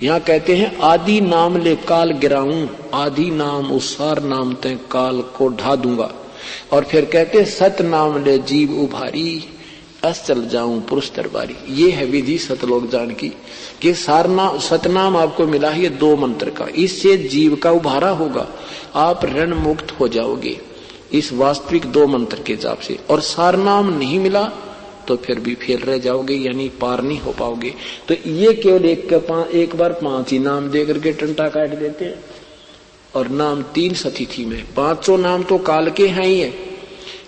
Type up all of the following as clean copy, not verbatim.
यहाँ कहते हैं आदि नाम ले काल गिराऊं, आदि नाम उसार नाम ते काल को ढा दूंगा। और फिर कहते सत नाम ले जीव उभारी, अस चल जाऊं पुरुष दरबारी। ये है विधि सतलोक जान की कि सारना सतनाम आपको मिला है, ये 2 मंत्र का, इससे जीव का उभारा होगा, आप ऋण मुक्त हो जाओगे इस वास्तविक 2 मंत्र के जाप से। और सारनाम नहीं मिला तो फिर भी फेल रह जाओगे, यानी पार नहीं हो पाओगे। तो ये केवल एक बार 5 ही नाम दे करके टंटा काट देते हैं। और नाम 3 सतिथि में, 5 नाम तो काल के हैं ही है,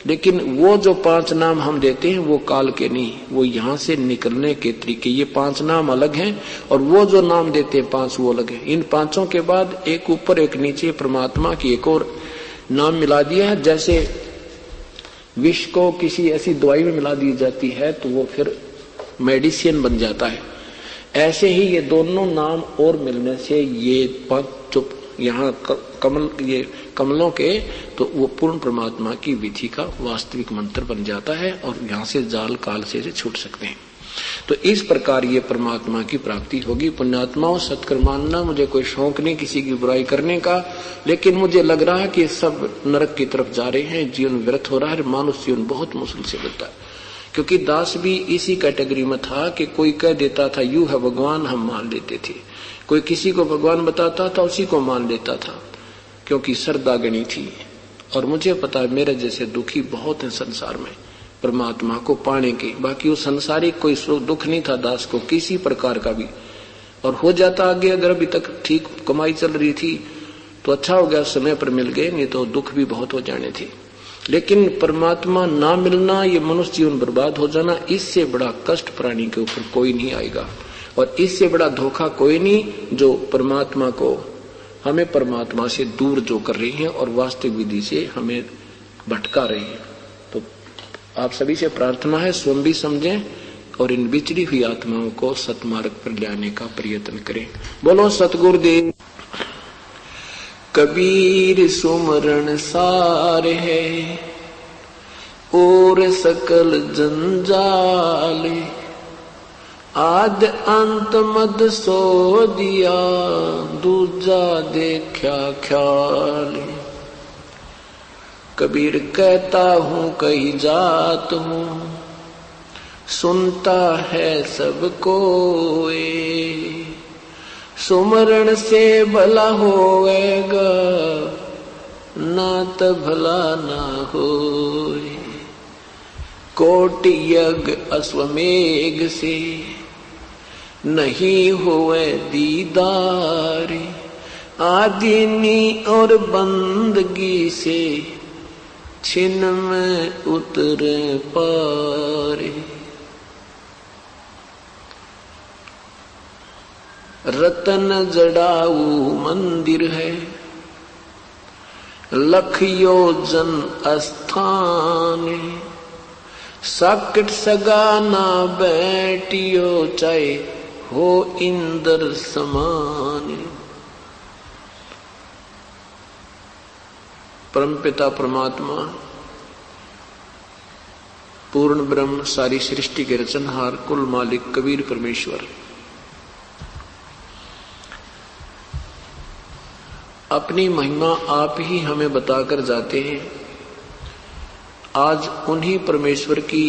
लेकिन वो जो 5 नाम हम देते हैं वो काल के नहीं, वो यहाँ से निकलने के तरीके। ये 5 नाम अलग हैं और वो जो नाम देते हैं 5 वो अलग है। इन 5 के बाद एक ऊपर एक नीचे परमात्मा की एक और नाम मिला दिया है। जैसे विष को किसी ऐसी दवाई में मिला दी जाती है तो वो फिर मेडिसिन बन जाता है, ऐसे ही ये दोनों नाम और मिलने से ये 5 यहाँ कमल, ये कमलों के, तो वो पूर्ण परमात्मा की विधि का वास्तविक मंत्र बन जाता है और यहाँ से जाल काल से छूट सकते हैं। तो इस प्रकार ये परमात्मा की प्राप्ति होगी। पुण्यात्माओं, सत्कर्म मानना, मुझे कोई शौक नहीं किसी की बुराई करने का, लेकिन मुझे लग रहा है कि सब नरक की तरफ जा रहे हैं, जीवन व्यर्थ हो रहा है, मानुष जीवन बहुत मुश्किल से मिलता है। क्योंकि दास भी इसी कैटेगरी में था कि कोई कह देता था यू है भगवान, हम मान लेते थे। कोई किसी को भगवान बताता था उसी को मान लेता था, क्योंकि श्रद्धा गणी थी। और मुझे पता है मेरे जैसे दुखी बहुत हैं संसार में परमात्मा को पाने के। बाकी वो संसारिक कोई दुख नहीं था दास को किसी प्रकार का भी, और हो जाता आगे। अगर अभी तक ठीक कमाई चल रही थी तो अच्छा हो गया, समय पर मिल गए, नहीं तो दुख भी बहुत हो जाने थे। लेकिन परमात्मा ना मिलना, ये मनुष्य जीवन बर्बाद हो जाना, इससे बड़ा कष्ट प्राणी के ऊपर कोई नहीं आएगा। और इससे बड़ा धोखा कोई नहीं जो परमात्मा को, हमें परमात्मा से दूर जो कर रही है और वास्तविक विधि से हमें भटका रही है। तो आप सभी से प्रार्थना है स्वयं भी समझें और इन बिछड़ी हुई आत्माओं को सतमार्ग पर लाने का प्रयत्न करें। बोलो सतगुरुदेव। कबीर सुमरण सार है और सकल जंजाल, आद अंत मद सो दिया दूजा देखा ख्याल। कबीर कहता हूँ कई जात हूँ, सुनता है सबको, सुमरण से भला होएगा ना तो भला ना होए। कोटि यज्ञ अश्वमेघ से नहीं हुए दीदार, आदमी और बंदगी से छिन में उतरे पारे। रतन जड़ाऊ मंदिर है, लख योजन स्थान, साकट सगाना बैठियो चाहे हो इंद्र समान। परमपिता परमात्मा पूर्ण ब्रह्म सारी सृष्टि के रचनहार कुल मालिक कबीर परमेश्वर अपनी महिमा आप ही हमें बताकर जाते हैं। आज उन्हीं परमेश्वर की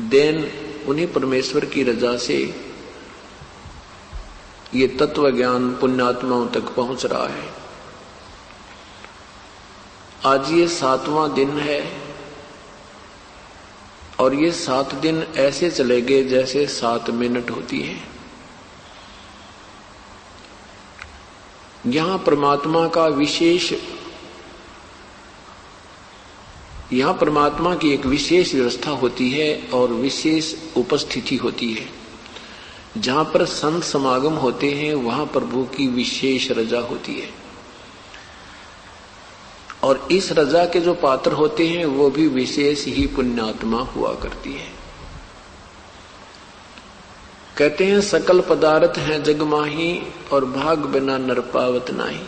देन, उन्हीं परमेश्वर की रजा से ये तत्व ज्ञान पुण्यात्माओं तक पहुंच रहा है। आज ये 7वां दिन है और ये 7 दिन ऐसे चले गए जैसे 7 मिनट होती है। यहां परमात्मा का विशेष, यहां परमात्मा की एक विशेष व्यवस्था होती है और विशेष उपस्थिति होती है। जहां पर संत समागम होते हैं वहां प्रभु की विशेष रजा होती है और इस रजा के जो पात्र होते हैं वो भी विशेष ही पुण्यात्मा हुआ करती है। कहते हैं सकल पदार्थ हैं जग माही और भाग बिना नर पावत नाही।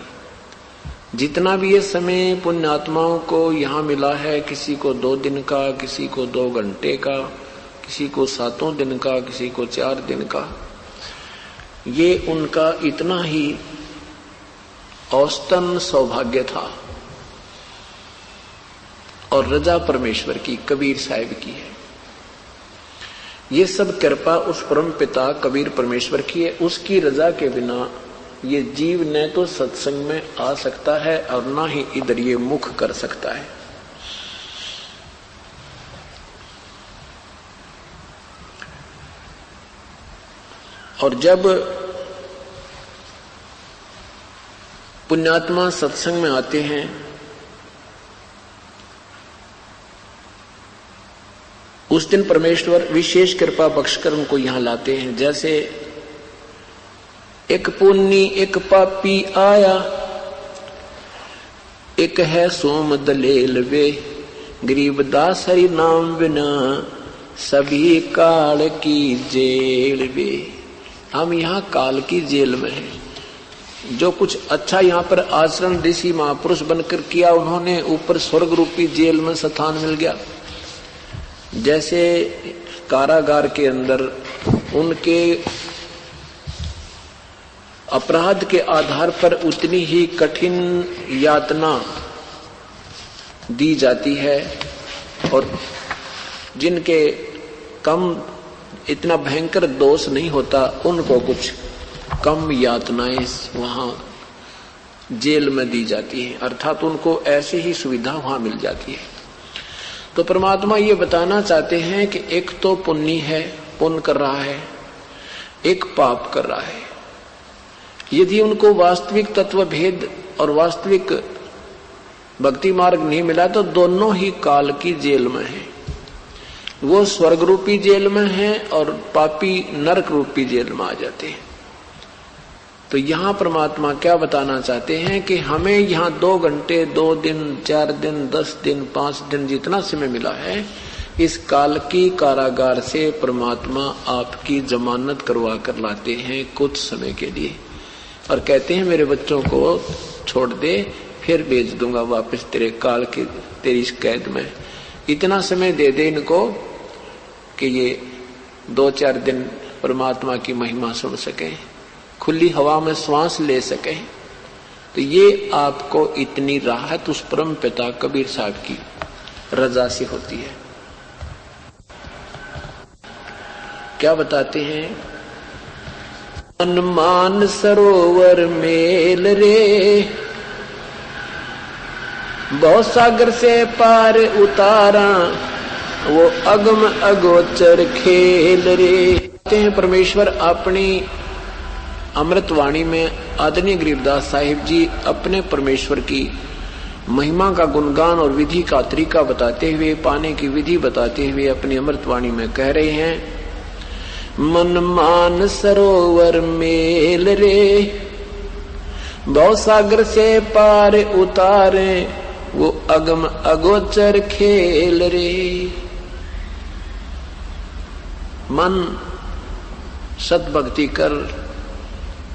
जितना भी ये समय पुण्यात्माओं को यहाँ मिला है, किसी को 2 दिन का, किसी को 2 घंटे का, किसी को 7 दिन का, किसी को 4 दिन का, ये उनका इतना ही औसतन सौभाग्य था। और रजा परमेश्वर की, कबीर साहिब की है। ये सब कृपा उस परम पिता कबीर परमेश्वर की है। उसकी रजा के बिना ये जीव न तो सत्संग में आ सकता है और ना ही इधर ये मुख कर सकता है। और जब पुण्यात्मा सत्संग में आते हैं उस दिन परमेश्वर विशेष कृपा बख्शकर उनको यहां लाते हैं। जैसे एक पुन्नी एक पापी आया, एक है सोम दलेल वे, गरीबदास हरि नाम बिना सभी काल की जेल वे। हम यहाँ काल की जेल में हैं। जो कुछ अच्छा यहाँ पर आचरण ऋषि महापुरुष बनकर किया, उन्होंने ऊपर स्वर्ग रूपी जेल में स्थान मिल गया। जैसे कारागार के अंदर उनके अपराध के आधार पर उतनी ही कठिन यातना दी जाती है, और जिनके कम इतना भयंकर दोष नहीं होता उनको कुछ कम यातनाएं वहां जेल में दी जाती हैं, अर्थात उनको ऐसी ही सुविधा वहां मिल जाती है। तो परमात्मा ये बताना चाहते हैं कि एक तो पुण्य है, पुण्य कर रहा है, एक पाप कर रहा है। यदि उनको वास्तविक तत्व भेद और वास्तविक भक्ति मार्ग नहीं मिला तो दोनों ही काल की जेल में हैं। वो स्वर्ग रूपी जेल में हैं और पापी नरक रूपी जेल में आ जाते हैं। तो यहां परमात्मा क्या बताना चाहते हैं कि हमें यहां 2 घंटे, 2 दिन, 4 दिन, 10 दिन, 5 दिन जितना समय मिला है, इस काल की कारागार से परमात्मा आपकी जमानत करवा कर लाते हैं कुछ समय के लिए, और कहते हैं मेरे बच्चों को छोड़ दे, फिर भेज दूंगा वापस तेरे काल की तेरी इस कैद में। इतना समय दे दे इनको कि ये 2-4 दिन परमात्मा की महिमा सुन सकें, खुली हवा में श्वास ले सकें। तो ये आपको इतनी राहत उस परम पिता कबीर साहब की रजा से होती है। क्या बताते हैं? मन सरोवर मेल रे, बहुत सागर से पार उतारा, वो अगम अगोचर खेल रे। कहते हैं परमेश्वर अपनी अमृतवाणी में आदरणीय गरीबदास साहिब जी अपने परमेश्वर की महिमा का गुणगान और विधि का तरीका बताते हुए, पाने की विधि बताते हुए अपनी अमृतवाणी में कह रहे हैं, मन मान सरोवर मेल रे, भव सागर से पार उतारे, वो अगम अगोचर खेल रे। मन सतभक्ति कर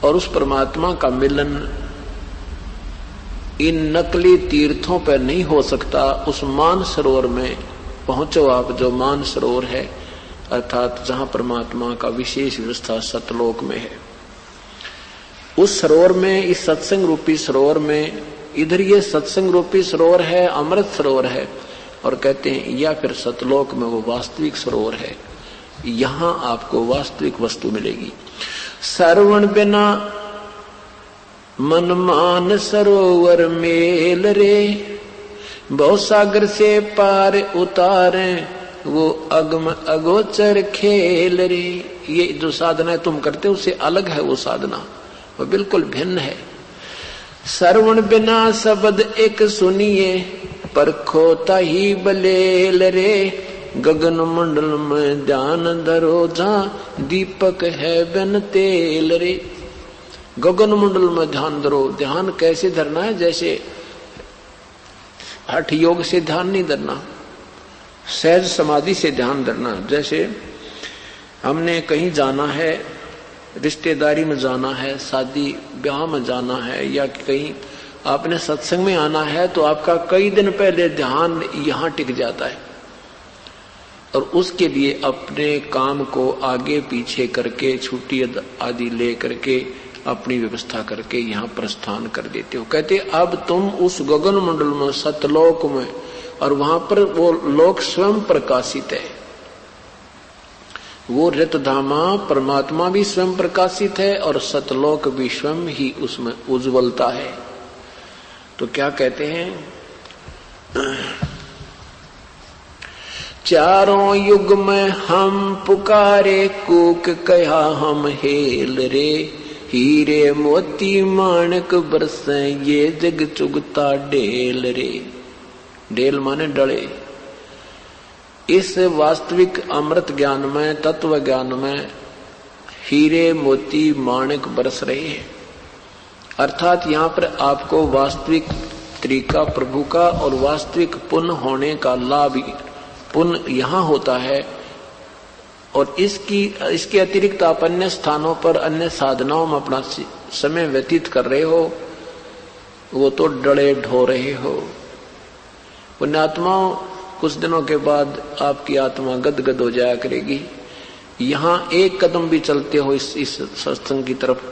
और उस परमात्मा का मिलन इन नकली तीर्थों पर नहीं हो सकता। उस मान सरोवर में पहुंचो आप, जो मान सरोवर है, अर्थात जहां परमात्मा का विशेष व्यवस्था सतलोक में है। उस सरोवर में, इस सत्संग रूपी सरोवर में, इधर ये सत्संग रूपी सरोवर है, अमृत सरोवर है, और कहते हैं या फिर सतलोक में वो वास्तविक सरोवर है। यहां आपको वास्तविक वस्तु मिलेगी। श्रवण बिना मन मान सरोवर मेल रे, भव सागर से पार उतारे, वो अगम अगोचर खेल रे। ये जो साधना तुम करते हो उससे अलग है, वो साधना वो बिल्कुल भिन्न है। श्रवण बिना शब्द एक सुनिए, परखोता ही बलेल रे, गगन मंडल में ध्यान धरो, जहां दीपक है बिन तेल रे। गगन मंडल में ध्यान धरो। ध्यान कैसे धरना है? जैसे हठ योग से ध्यान नहीं धरना, सहज समाधि से ध्यान धरना। जैसे हमने कहीं जाना है, रिश्तेदारी में जाना है, शादी ब्याह में जाना है, या कहीं आपने सत्संग में आना है, तो आपका कई दिन पहले ध्यान यहां टिक जाता है। और उसके लिए अपने काम को आगे पीछे करके छुट्टी आदि ले करके अपनी व्यवस्था करके यहाँ प्रस्थान कर देते हो। कहते अब तुम उस गगन मंडल में सतलोक में, और वहां पर वो लोक स्वयं प्रकाशित है, वो रतधामा परमात्मा भी स्वयं प्रकाशित है और सतलोक भी स्वयं ही उसमें उज्ज्वलता है। तो क्या कहते हैं, चारों युग में हम पुकारे कूक कहा हम हेल रे, हीरे मोती माणक बरसे ये जग चुगता ढेल रे। ढेल माने डले। इस वास्तविक अमृत ज्ञान में, तत्व ज्ञान में हीरे मोती माणक बरस रहे हैं। अर्थात यहाँ पर आपको वास्तविक तरीका प्रभु का और वास्तविक पुण्य होने का लाभ पुण्य यहाँ होता है। और इसके अतिरिक्त आप अन्य स्थानों पर अन्य साधनाओं में अपना समय व्यतीत कर रहे हो, वो तो डले ढो रहे हो। पुण्यात्माओं, कुछ दिनों के बाद आपकी आत्मा गदगद हो जाया करेगी। यहाँ एक कदम भी चलते हो इस सत्संग की तरफ,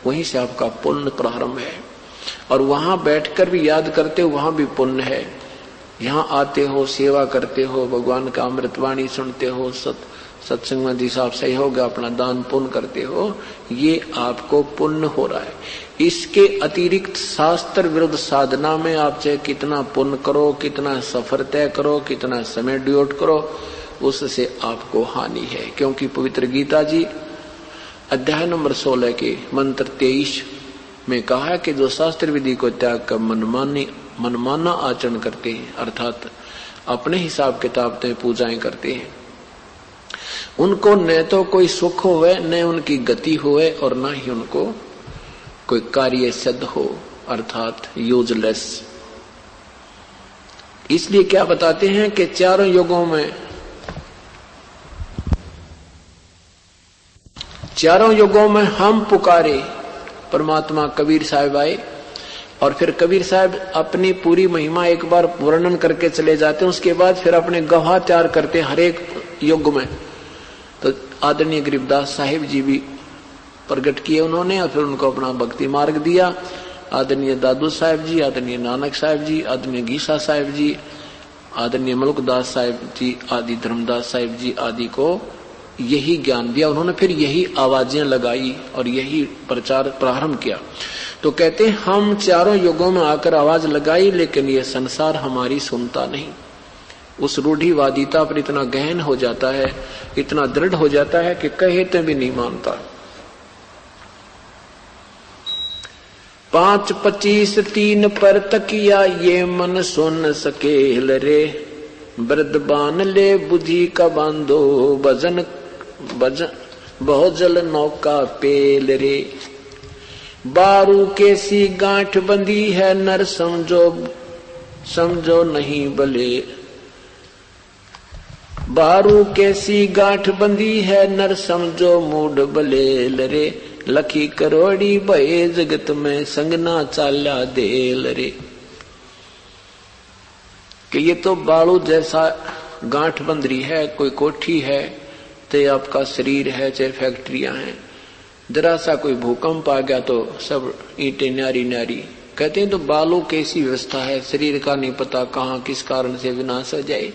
वहीं से आपका पुण्य प्रारंभ है। और वहां बैठकर भी याद करते हो, वहां भी पुण्य है। यहाँ आते हो, सेवा करते हो, भगवान का अमृतवाणी सुनते हो, सत्संग में जिस आप सहयोग अपना दान पुण्य करते हो, ये आपको पुण्य हो रहा है। इसके अतिरिक्त शास्त्र विरुद्ध साधना में आप चाहे कितना पुण्य करो, कितना सफर तय करो, कितना समय ड्यूट करो, उससे आपको हानि है। क्योंकि पवित्र गीता जी अध्याय नंबर 16 के मंत्र 23 में कहा है कि जो शास्त्र विधि को त्याग कर मनमाना आचरण करते हैं, अर्थात अपने हिसाब किताब से पूजाएं करते हैं, उनको न तो कोई सुख होवे, न उनकी गति होवे, और न ही उनको कोई कार्य सिद्ध हो, अर्थात यूजलेस। इसलिए क्या बताते हैं कि चारों युगों में हम पुकारे। परमात्मा कबीर साहब आए और फिर कबीर साहब अपनी पूरी महिमा एक बार वर्णन करके चले जाते हैं। उसके बाद फिर अपने गवाह तैयार करते हैं हर एक युग में। तो आदरणीय गरीबदास साहिब जी भी प्रकट किए उन्होंने, और फिर उनको अपना भक्ति मार्ग दिया। आदरणीय दादू साहब जी, आदरणीय नानक साहब जी, आदरणीय गीसा साहब जी, आदरणीय मलुकदास साहब जी आदि, धर्मदास साहब जी आदि को यही ज्ञान दिया उन्होंने। फिर यही आवाजें लगाई और यही प्रचार प्रारंभ किया। तो कहते हैं हम चारों युगों में आकर आवाज लगाई, लेकिन ये संसार हमारी सुनता नहीं। उस रूढ़िवादिता पर इतना गहन हो जाता है, इतना दृढ़ हो जाता है कि कहते भी नहीं मानता। 5-25 3 पर तकिया ये मन सुन सकेल रे, वृद्ध बान ले बुद्धि का बांधो भजन बहुत जल नौका पेल रे। बारू कैसी गांठ बंधी है नर समझो नहीं भले, बारू कैसी गांठ बंधी है नर समझो मूड बलेल रे, लखी करोड़ी भये जगत में संगना चाल्या देल रे। कि ये तो बालू जैसा गांठ बंध रही है, कोई कोठी है, चाहे आपका शरीर है, चाहे फैक्ट्रियां हैं। जरा सा कोई भूकंप आ गया तो सब ईंटें न्यारी न्यारी। कहते हैं तो बालू कैसी व्यवस्था है, शरीर का नहीं पता कहाँ किस कारण से विनाश हो जाए।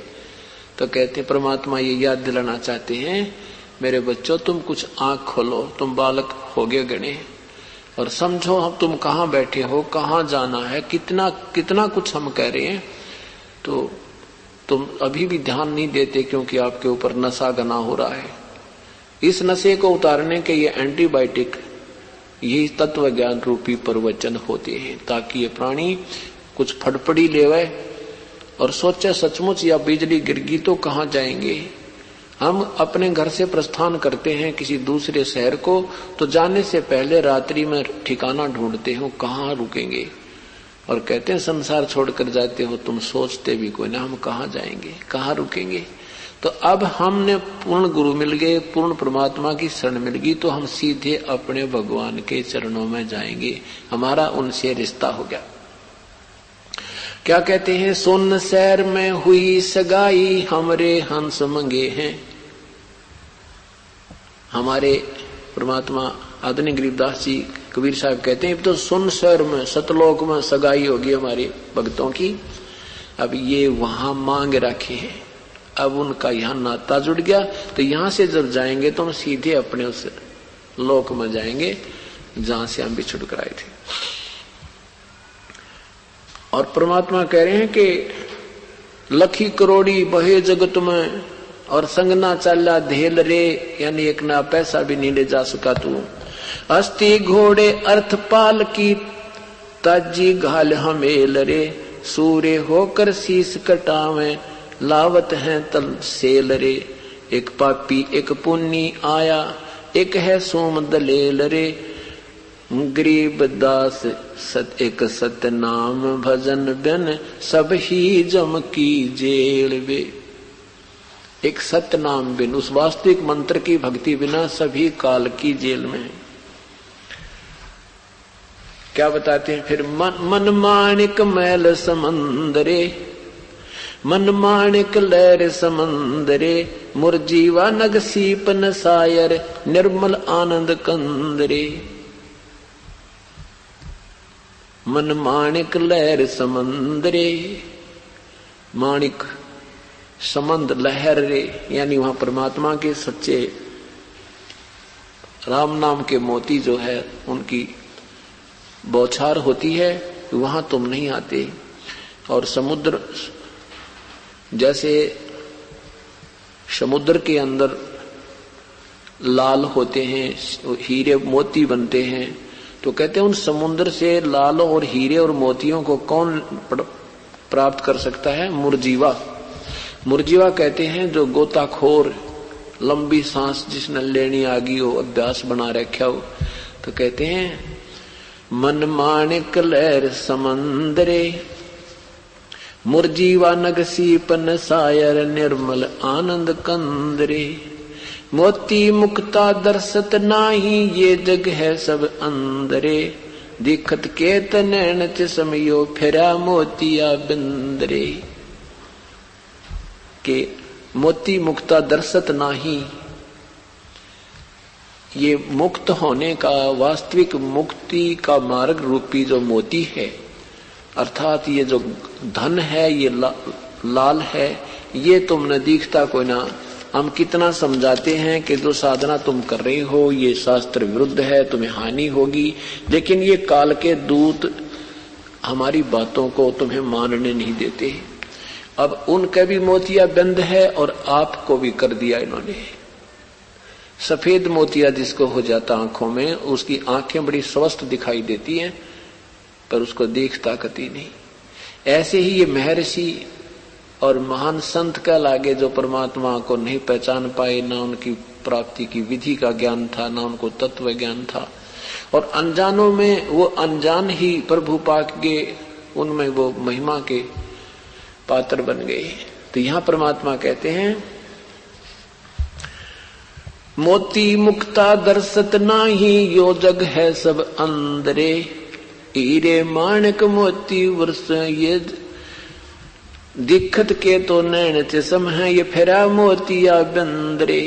तो कहते हैं परमात्मा ये याद दिलाना चाहते हैं, मेरे बच्चों तुम कुछ आंख खोलो, तुम बालक हो गए गणे, और समझो हम तुम कहाँ बैठे हो, कहाँ जाना है, कितना कितना कुछ हम कह रहे हैं। तो तुम अभी भी ध्यान नहीं देते क्योंकि आपके ऊपर नशा घना हो रहा है। इस नशे को उतारने के ये एंटीबायोटिक, यही तत्व ज्ञान रूपी प्रवचन होते हैं, ताकि ये प्राणी कुछ फटफड़ी लेवे और सोचे सचमुच या बिजली गिरगी तो कहाँ जाएंगे। हम अपने घर से प्रस्थान करते हैं किसी दूसरे शहर को, तो जाने से पहले रात्रि में ठिकाना ढूंढते हो कहाँ रुकेंगे, और कहते हैं संसार छोड़कर जाते हो तुम सोचते भी कोई ना हम कहाँ जाएंगे, कहाँ रुकेंगे। तो अब हमने पूर्ण गुरु मिल गए, पूर्ण परमात्मा की शरण मिल गई, तो हम सीधे अपने भगवान के चरणों में जाएंगे, हमारा उनसे रिश्ता हो गया। क्या कहते हैं, सोन शहर में हुई सगाई हमरे हंस मंगे हैं। हमारे परमात्मा आदरणीय गरीबदास जी कबीर साहब कहते हैं तो सुन शहर में सतलोक में सगाई होगी हमारे भक्तों की। अब ये वहां मांग रखे हैं, अब उनका यहाँ नाता जुड़ गया, तो यहां से जब जाएंगे तो हम सीधे अपने उस लोक में जाएंगे जहां से हम बिछुड़ कर आए थे। और परमात्मा कह रहे हैं कि लखी करोड़ी बहे जगत में और संगना चाला धेल रे, यानी एक ना पैसा भी नहीं ले जा सका तू। अस्ति घोड़े अर्थपाल की ताजी घाल हमेल रे, सूर्य होकर शीश कटावे लावत हैं तल सेल रे। एक पापी एक पुण्य आया, एक है सोम दलेल रे। गरीब दास एक सत्य नाम भजन बिन सब ही जम की जेल वे। एक सत्य नाम बिन, उस वास्तविक मंत्र की भक्ति बिना सभी काल की जेल में। क्या बताते हैं फिर, मन माणिक मैल समंदरे, मन माणिक लहर समंदरे, मुरजीवा नग सीपन सायर निर्मल आनंद कंदरे। मन माणिक लहर समंदरे, माणिक समंद लहर रे, यानी वहां परमात्मा के सच्चे राम नाम के मोती जो है उनकी बौछार होती है, वहां तुम नहीं आते। और समुद्र, जैसे समुद्र के अंदर लाल होते हैं, हीरे मोती बनते हैं, तो कहते हैं उन समुद्र से लालों और हीरे और मोतियों को कौन प्राप्त कर सकता है? मुरजीवा। मुरजीवा कहते हैं जो गोताखोर, लंबी सांस जिसने लेनी आ गई हो, अभ्यास बना रखा हो, तो कहते हैं मन माणिक लहर समंदरे, मुरजीवा नग सीपन सायर निर्मल आनंद कंदरे। मोती मुक्ता दर्शत नाही, ये जग है सब अंदरे। दिखत के तनैन चसमियो फिरा मोतिया बिंदरे। के मोती मुक्ता दर्शत नाही, ये मुक्त होने का वास्तविक मुक्ति का मार्ग रूपी जो मोती है, अर्थात ये जो धन है ये लाल है, ये तुमने दिखता कोई ना। हम कितना समझाते हैं कि जो साधना तुम कर रही हो ये शास्त्र विरुद्ध है, तुम्हें हानि होगी, लेकिन ये काल के दूत हमारी बातों को तुम्हें मानने नहीं देते। अब उनका भी मोतिया बंद है और आपको भी कर दिया इन्होंने। सफेद मोतिया जिसको हो जाता आंखों में, उसकी आंखें बड़ी स्वस्थ दिखाई देती हैं पर उसको देखता कती नहीं। ऐसे ही ये महर्षि और महान संत का लागे जो परमात्मा को नहीं पहचान पाए, ना उनकी प्राप्ति की विधि का ज्ञान था, ना उनको तत्व ज्ञान था, और अनजानों में वो अनजान ही प्रभु पाक के उनमें वो महिमा के पात्र बन गए। तो यहां परमात्मा कहते हैं मोती मुक्ता दर्शत नाही, यो जग है सब अंदरे। हीरे माणिक मोती वर्ष ये दिखत के तो नैन चसम है, ये फेरा मोतिया बंदरे।